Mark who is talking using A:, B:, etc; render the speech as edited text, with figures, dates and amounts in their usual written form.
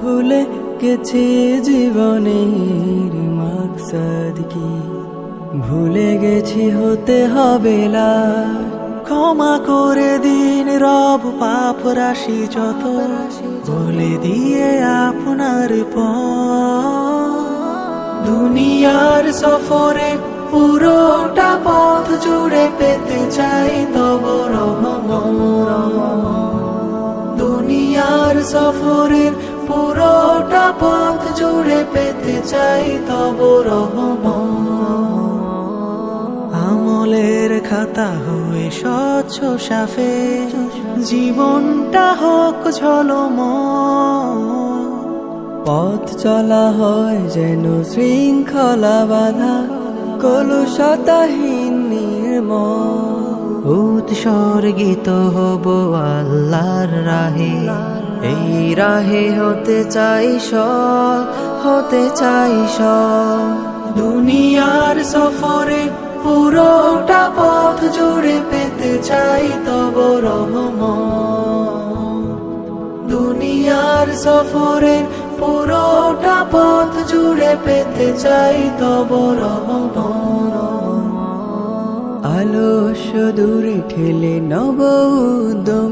A: ভুলে গেছি জীবনের মাকসাদ কি, ভুলে গেছি হতে হবে লার। ক্ষমা করে দিন রব পাপ রাশি যত, বলে দিয়ে আপনার পথ। দুনিয়ার সফরে পুরোটা পথ জুড়ে পেতে চাই তব রহমত। দুনিয়ার সফরের পুরোটা পথ জুড়ে পেতে চাই তব রহমত। আমলের খাতা হয়ে স্বচ্ছ সাফে, জীবনটা হোক ঝলমল। পথ চলা হয় যেন শৃঙ্খলা বাঁধা, কলুষতাহীন নির্মল। উৎসর্গিত হব আল্লাহর রাহে, এই রাহে হতে চাই সৎ, হতে চাই সৎ। দুনিয়ার সফরে পুরোটা পথ জুড়ে পেতে চাই তব রহমত। দুনিয়ার সফরে পুরোটা পথ জুড়ে পেতে চাই তব রহমত। আলস্য দূরে ঠেলে নব উদ্যম